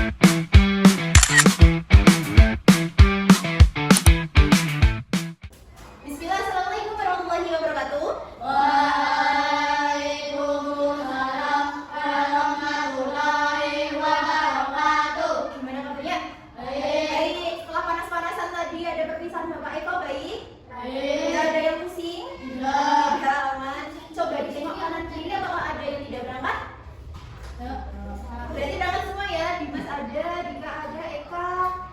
Bismillah, assalamualaikum warahmatullahi wabarakatuh. Waalaikumsalam warahmatullahi wabarakatuh. Gimana kabarnya? Baik. Baik. Setelah panas-panasan tadi ada perpisahan Bapak Eko, baik? Baik. Tidak ada yang pusing? Tidak. Tidak, aman. Coba ditengok kanan kiri apakah ada yang tidak berangkat? Berarti berangkat semua ya. Dimas ada, Dika ada, Eka,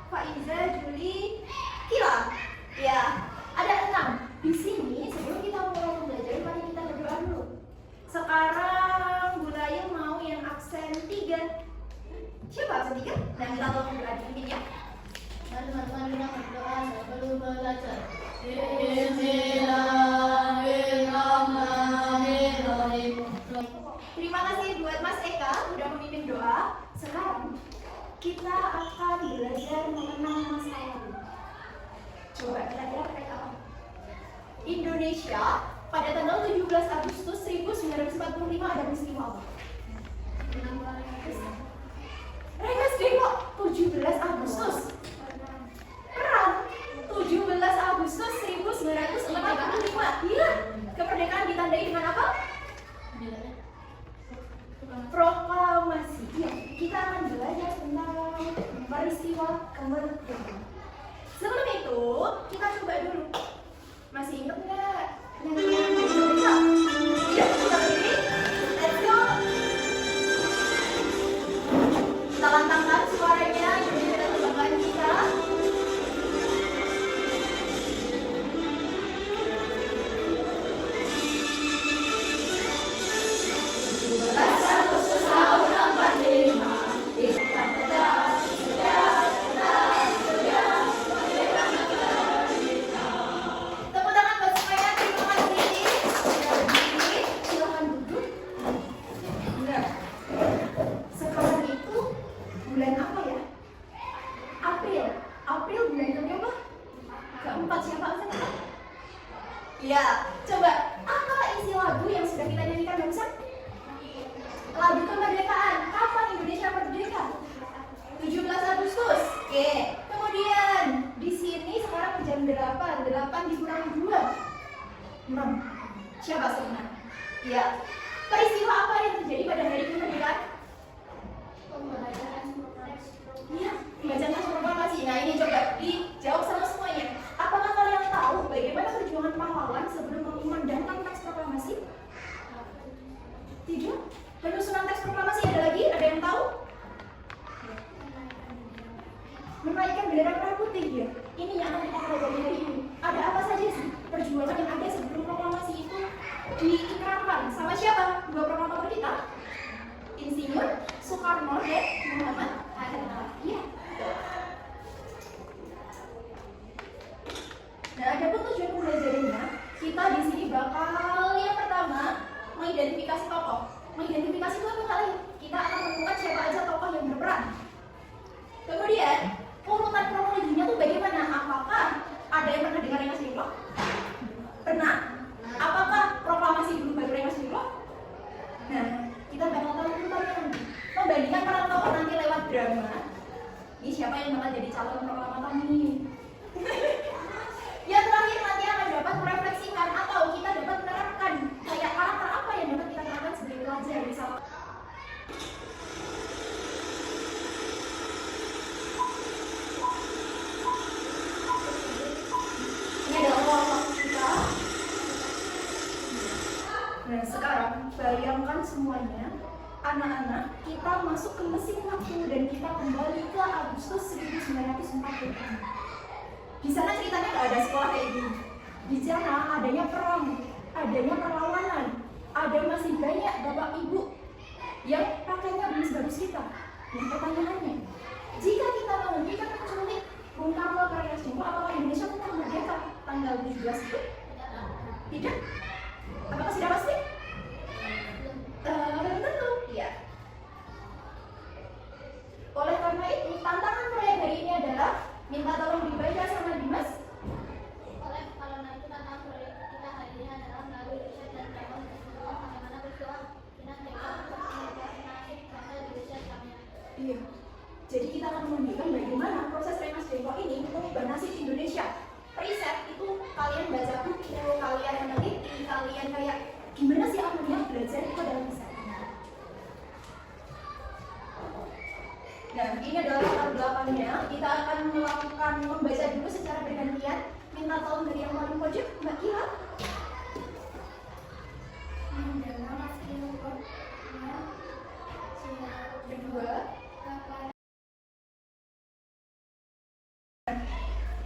Faiza, Juli, Kila. Ya, ada 6. Di sini sebelum kita mulai belajar, mari kita berdoa dulu. Sekarang Bu Layu mau yang absen 3. Siapa absen 3? Nah, kita tolong berdoa dipimpin ya. Mari teman-teman kita berdoa sebelum belajar. Bismillahirrahmanirrahim. Terima kasih buat Mas Eka udah memimpin doa. Sekarang kita akan belajar mengenang masa lalu. Coba kira-kira terkait apa? Indonesia pada tanggal 17 Agustus 1945 ada peristiwa apa? Rengas Dengklok 17 Agustus. Perang 17 Agustus 1945. Iya. Kemerdekaan ditandai dengan apa? Proklamasi. Ya, kita akan belajar tentang peristiwa kemerdekaan. Sebelum itu, kita coba dulu. Masih ingat nggak? Yang Indonesia? Iya, kita berdiri. Let's go. Kita lantangkan suaranya. Indonesia dan kebanggaan kita. Tepuk tangan buat semuanya. Terima kasih. Sudah berdiri. Silahkan duduk. Nah, sekarang itu bulan apa ya? April. April bulan keberapa? Keempat. Siapa absen? Iya. Coba, apa isi lagu yang sudah kita nyanyikan barusan? Lagu kemerdekaan. Kapan Indonesia merdeka? 17 Agustus. Oke. Kemudian di sini sekarang jam 8. 8 dikurang 2. 6. Siapa sebenarnya? Iya. Peristiwa apa yang terjadi pada hari kemerdekaan? Iya, pembacaan teks proklamasi. Nah, ini coba dijawab sama semuanya. Apakah kalian tahu bagaimana perjuangan pahlawan sebelum mengumandangkan teks proklamasi? Tidak. Penyusunan teks proklamasi ada lagi? Ada yang tahu? Menaikkan bendera merah putih ya. Ini yang akan kita pelajari hari ini. Ada apa saja sih perjuangan yang ada sebelum proklamasi itu diikrarkan? Sama siapa? 2 proklamator kita? Insinyur Soekarno dan Muhammad Hatta. Iya. Nah, ada pun tujuan pembelajarannya. Kita di sini bakal yang pertama mengidentifikasi tokoh. Mengidentifikasi itu apa kali? Kita akan menemukan siapa aja tokoh yang berperan. Kemudian urutan kronologinya tuh bagaimana? Apakah ada yang pernah dengar Rengas Dengklok? Pernah? Apakah proklamasi dulu baru Rengas Dengklok? Nah, kita bakal tahu urutannya nanti. Membandingkan para tokoh nanti lewat drama. Ini siapa yang bakal jadi calon proklamator nih? Yang terakhir nanti akan dapat merefleksikan atau kita dapat menerapkan kayak karakter apa yang dapat kita terapkan sebagai pelajar misalnya. Ini adalah ruang kita. Nah, sekarang bayangkan semuanya, anak-anak, kita masuk ke mesin waktu dan kita kembali ke Agustus 1945. Di sana ceritanya nggak ada sekolah kayak gini. Di sana adanya perang, adanya perlawanan, ada masih banyak bapak ibu yang pakainya belum sebagus kita. Dan pertanyaannya, jika kita mau kita menculik Bung Karno ke Rengas Dengklok, apakah Indonesia tetap merdeka tanggal 17 itu? Tidak. Apakah sudah pasti? Belum tentu. Iya. Oleh karena itu, tantangan proyek hari ini adalah minta tolong dibaca sama Dimas. Karena itu tantangan proyek kita hari ini adalah melalui riset dan temuan bagaimana peristiwa dan Jadi kita akan menunjukkan bagaimana proses Rengas Dengklok ini mengubah nasib Indonesia. Riset itu kalian baca buku, kalian meneliti, kalian kayak gimana sih alurnya belajar itu adalah riset. Nah, ini adalah latar belakangnya. Kita akan melakukan membaca dulu secara bergantian. Minta tolong dari yang paling pojok, Mbak Kira. Kedua.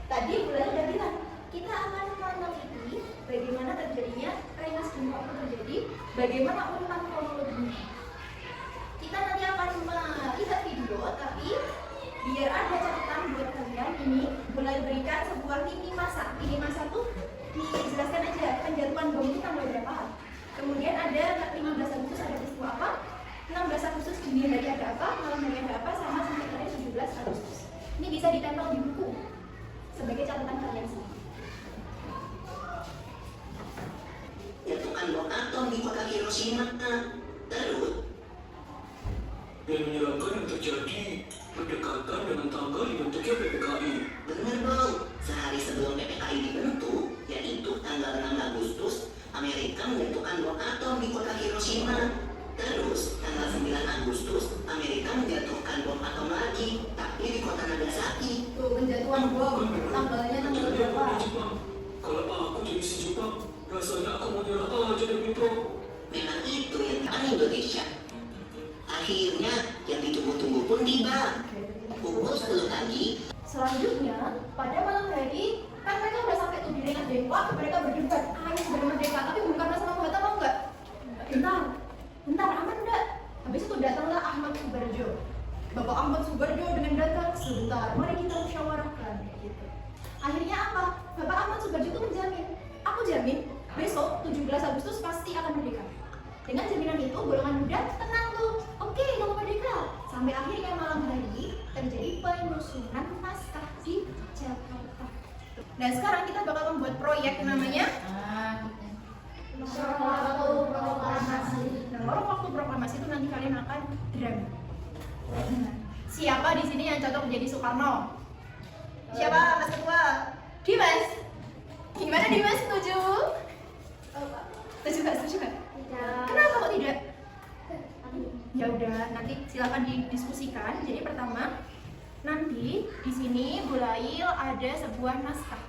Tadi bulan udah bilang, kita akan meneliti bagaimana terjadinya Rengas Dengklok itu terjadi, bagaimana urutan kronologinya. Kita nanti akan melihat video, tapi biar ada catatan buat kalian, ini boleh berikan sebuah lini masa. Lini masa tuh dijelaskan aja penjatuhan bom itu tanggal berapa. Kemudian ada 15 Agustus ada peristiwa apa, 16 Agustus dini hari ada apa, malam hari ada apa, sama sampai hari 17 Agustus. Ini bisa ditempel di buku sebagai catatan kalian semua. Letupan bom atom di kota Hiroshima. Terus yang menyeramkan yang terjadi berdekatan dengan tanggal dibentuknya PPKI. benar dong, sehari sebelum PPKI dibentuk, yaitu tanggal 6 Agustus, Amerika menentukan bom atom di kota Hiroshima. Terus, tanggal 9 Agustus, Amerika menjatuhkan bom atom lagi, tapi di kota Nagasaki. Tuh penjatuhan bom, tanggalnya tanggal Jadi aku berapa? di Jepang. Kalau aku jadi si Jepang, rasanya aku mau nyerah aja deh Mitro. Memang itu yang kan Indonesia. Akhirnya, yang ditunggu-tunggu pun tiba. Pukul 10 pagi, Selanjutnya, pada malam hari, kan mereka udah sampai tuh di Rengas Dengklok, mereka berdebat, ayo segera merdeka, tapi Bung Karno sama Bung Hatta mau nggak? Bentar, aman enggak? Habis itu datanglah Ahmad Subarjo. Bapak Ahmad Subarjo dengan datang, sebentar, mari kita musyawarahkan, gitu. Akhirnya apa? Bapak Ahmad Subarjo itu menjamin, aku jamin, besok 17 Agustus pasti akan merdeka. Dengan jaminan itu, golongan muda tenang tuh, oke, mau merdeka. Sampai akhirnya malam hari terjadi penyusunan naskah di Jakarta. Nah sekarang kita bakal membuat proyek namanya Waktu Proklamasi. Nah waktu proklamasi itu nanti kalian akan drama. Siapa di sini yang cocok menjadi Soekarno? Siapa Mas Ketua? Dimas. Gimana Dimas, setuju? Setuju nggak? Kenapa kok tidak? Ya udah, nanti silakan didiskusikan. Jadi pertama, nanti di sini Bu Lail ada sebuah naskah.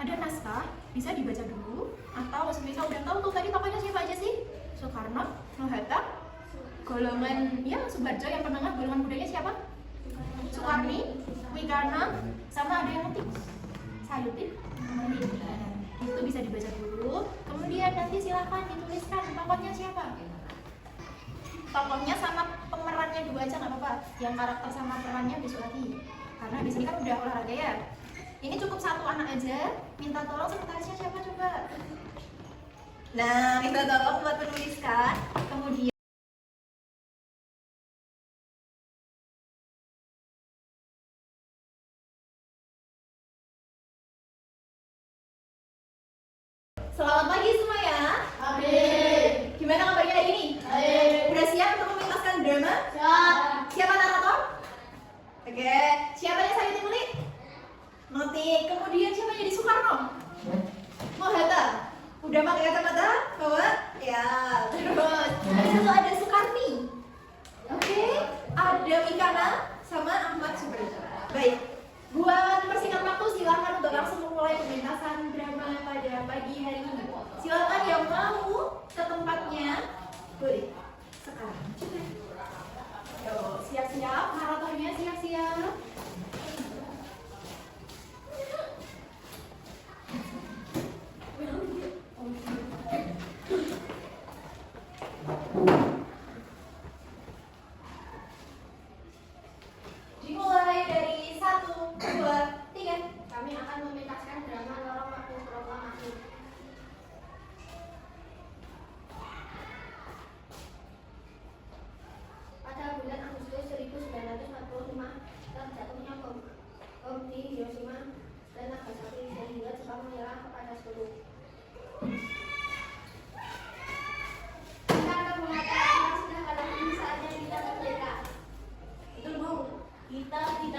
Ada naskah, bisa dibaca dulu atau semisal udah tahu tuh tadi tokohnya siapa aja sih? Soekarno, Hatta, golongan ya Subarjo yang penengah, golongan mudanya siapa? Soekarni, Wikarna, sama ada yang ngetik Sayutin. Itu bisa dibaca dulu. Kemudian nanti silakan dituliskan tokohnya siapa. Tokohnya sama pemerannya juga aja nggak apa-apa. Yang karakter sama perannya besok lagi. Karena di sini kan udah olahraga ya. Ini cukup satu anak aja. Minta tolong sekretarisnya siapa coba? Nah, minta tolong buat menuliskan. Kemudian selamat pagi semua ya. Gimana kabarnya hari ini? Udah siap untuk mementaskan drama? Siapa narator? Oke. Siapa yang saya tulis? Notik. Kemudian siapa jadi Soekarno? Hatta. Udah pakai kacamata? Bawa? Ya. Terus. Habis itu ada Soekarni. Oke. Ada Wikarna sama Ahmad Subarjo. Baik. Buat persingkat waktu silakan untuk langsung memulai pementasan drama pada pagi hari ini. Silakan yang mau ke tempatnya boleh sekarang. Yo, siap-siap, naratornya siap-siap.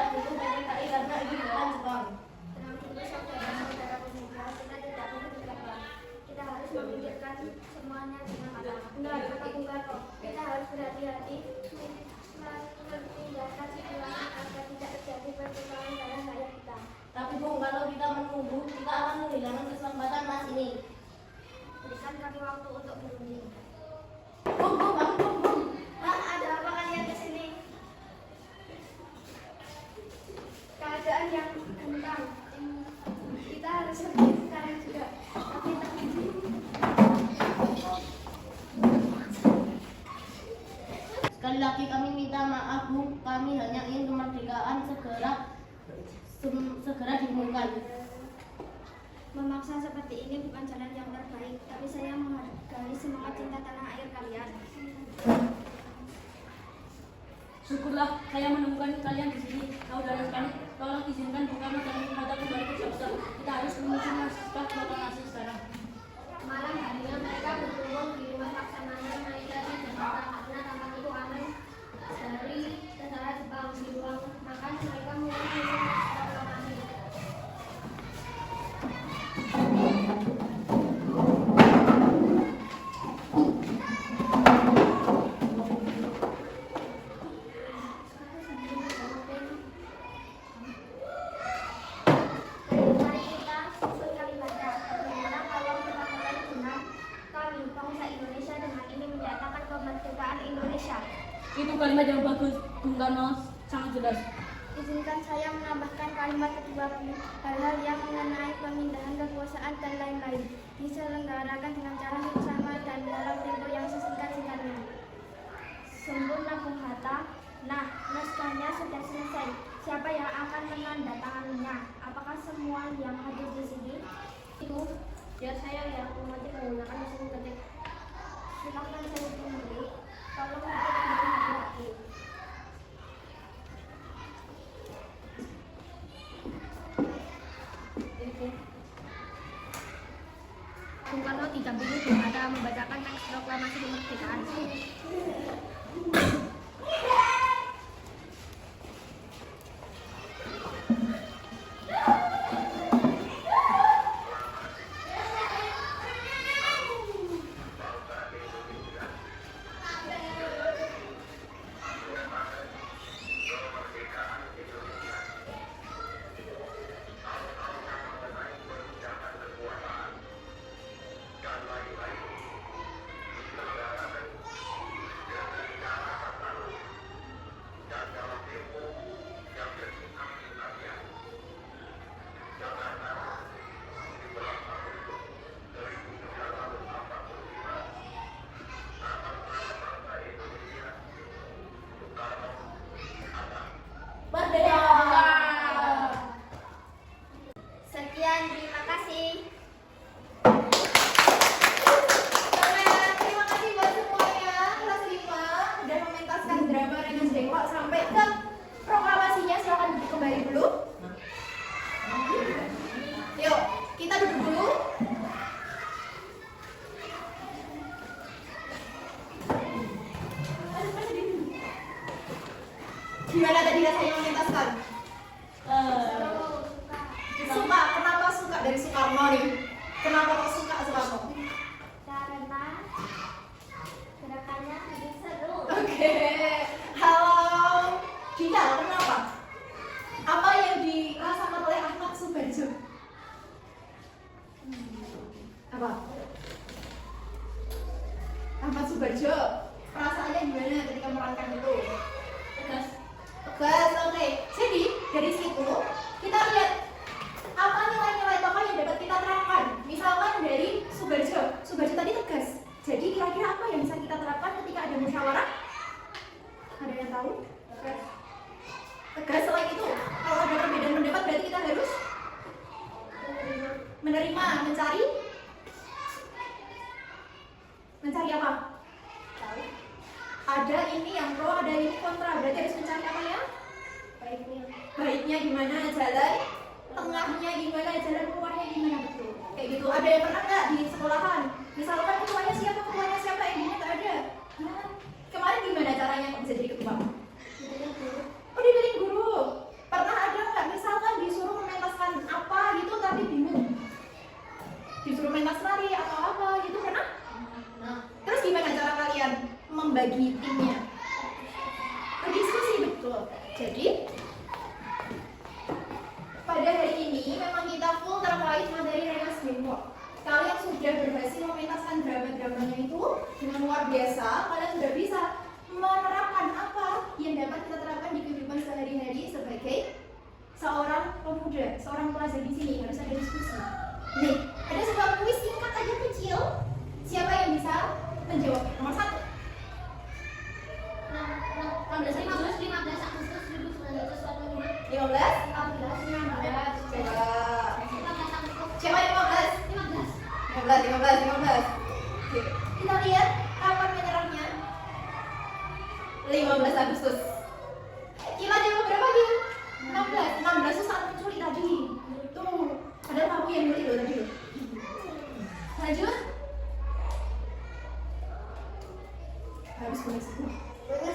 tidak butuh PPKI karena ini negara Jepang. Tenang dulu saudara-saudara pemuda, kita tidak boleh gegabah. Kita harus memikirkan semuanya dengan matang. Benar, kata Bung Karno. Kita harus berhati-hati memindahkan situasi agar tidak terjadi pertukaran darah rakyat kita. Tapi Bung, kalau kita menunggu, kita akan kehilangan kesempatan emas ini. Berikan kami waktu untuk berunding. Bung, Bung. Ada apa kalian di sini? Keadaan yang genting. Kita harus pergi sekarang juga. Tapi Sekali lagi kami minta maaf, Bung. Kami hanya ingin kemerdekaan segera diumumkan. memaksa seperti ini bukan jalan yang terbaik. Tapi saya menghargai semangat cinta tanah air kalian. Syukurlah saya menemukan kalian di sini. Saudara sekali, tolong izinkan Bung Karno dan Bung Hatta kembali ke Jakarta. Kita harus menuju naskah proklamasi sekarang. Malam harinya mereka berkumpul di rumah Laksamana Maeda di Jakarta karena tampak itu aneh dari tentara Jepang. Di ruang makan mereka mulai minum proklamasi. Mari kita susun kalimat. Bagaimana kalau kita mulai dengan kami bangsa Indonesia dengan ini menyatakan kemerdekaan Indonesia. Itu kalimat yang bagus, Bung Karno, sangat jelas. Izinkan saya menambahkan kalimat kedua, hal-hal yang mengenai pemindahan kekuasaan dan lain-lain diselenggarakan dengan cara yang sama dan dalam tempo yang sesingkat-singkatnya. Sempurna Bung Hatta. Nah, naskahnya sudah selesai. Siapa yang akan menandatanganinya? Apakah semua yang hadir di sini? Itu biar saya yang menggunakan mesin ketik. Silakan saya tunggu. Tolong hati-hati. Bung Karno didampingi Bung Hatta membacakan teks proklamasi kemerdekaan. Sekian, terima kasih. Terima kasih buat semuanya. Kelas 5 udah mementaskan drama Rengas Dengklok sampai ke proklamasinya. Silakan duduk kembali dulu. Yuk, kita duduk dulu. Gimana tadi rasanya mementaskan? Suka, kenapa suka dari Soekarno nih? Kenapa kok suka Soekarno? Karena gerakannya lebih seru. Oke, halo Dita, kenapa? Apa yang dirasakan oleh Ahmad Subarjo? Apa? Ahmad Subarjo, perasaannya gimana ketika memerankan itu? Tegas. Tegas, oke. Jadi dari situ kita lihat apa nilai-nilai tokoh yang dapat kita terapkan. Misalkan dari Subarjo tadi tegas. Jadi kira-kira apa yang bisa kita terapkan ketika ada musyawarah? Ada yang tahu? Tegas. Selain itu, kalau ada perbedaan pendapat berarti kita harus menerima, mencari apa? Ada ini yang pro, ada ini kontra. Berarti harus mencari apa ya? Baiknya gimana, jalan tengahnya gimana, jalan keluarnya gimana, betul. Kayak gitu. Ada yang pernah nggak di sekolahan? Misalkan ketuanya siapa, endingnya nggak ada. Nah, kemarin gimana caranya kok bisa jadi ketua? Oh, dipilih guru. Jadi pada hari ini memang kita full terkait materi Rengas Dengklok. Kalian sudah berhasil mementaskan drama-dramanya itu dengan luar biasa. Kalian sudah bisa menerapkan apa yang dapat kita terapkan di kehidupan sehari-hari sebagai seorang pemuda, seorang pelajar di sini. Harus ada diskusi. Nih, ada sebuah kuis singkat aja kecil. Siapa yang bisa menjawab? Nomor 1. 15 Agustus 1945. 15? 14. Coba. 15 Agustus. Siapa yang 15? 15. Oke. Kita lihat kapan menyerahnya. 15 Agustus. Kita jawab berapa dia? 16 itu saat mencuri tadi. Tuh, padahal aku yang beli loh tadi. Lanjut. Harus kulis semua. Oke,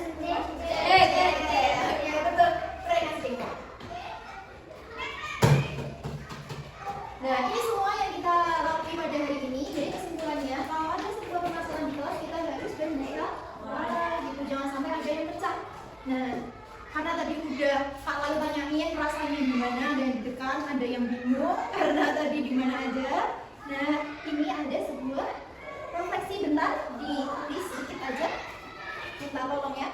betul. Rengas Dengklok. Nah, ini semua yang kita lalui pada hari ini. Jadi kesimpulannya, kalau ada sebuah permasalahan di kelas, kita harus berusaha gitu. Jangan sampai ada yang pecah. Nah, karena tadi udah Pak Lalu tanyain rasanya gimana, ada yang deg-degan, ada yang bingung karena tadi di mana aja. Nah, ini ada sebuah refleksi bentar, ditulis sedikit aja. Kita tolong ya.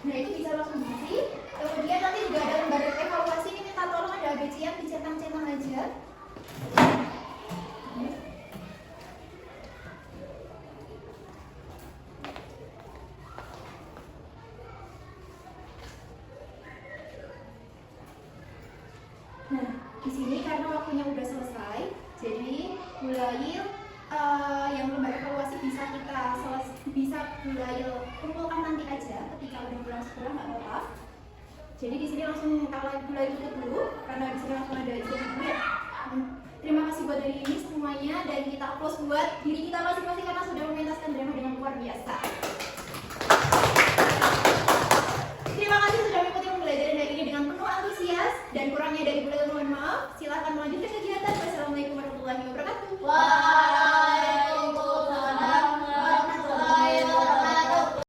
Nah, itu bisa langsung diisi. Kemudian nanti juga ada lembaga evaluasi, ini minta tolong ada ABC-an dicentang-centang aja. Nah, di sini karena waktunya udah selesai, jadi mulai yang lembaga evaluasi bisa mulai kumpulkan nanti aja ketika udah pulang sekolah, nggak apa-apa. Jadi di sini langsung mulai tutup dulu karena di sini langsung ada izin dulu ya. Terima kasih buat hari ini semuanya dan kita close buat diri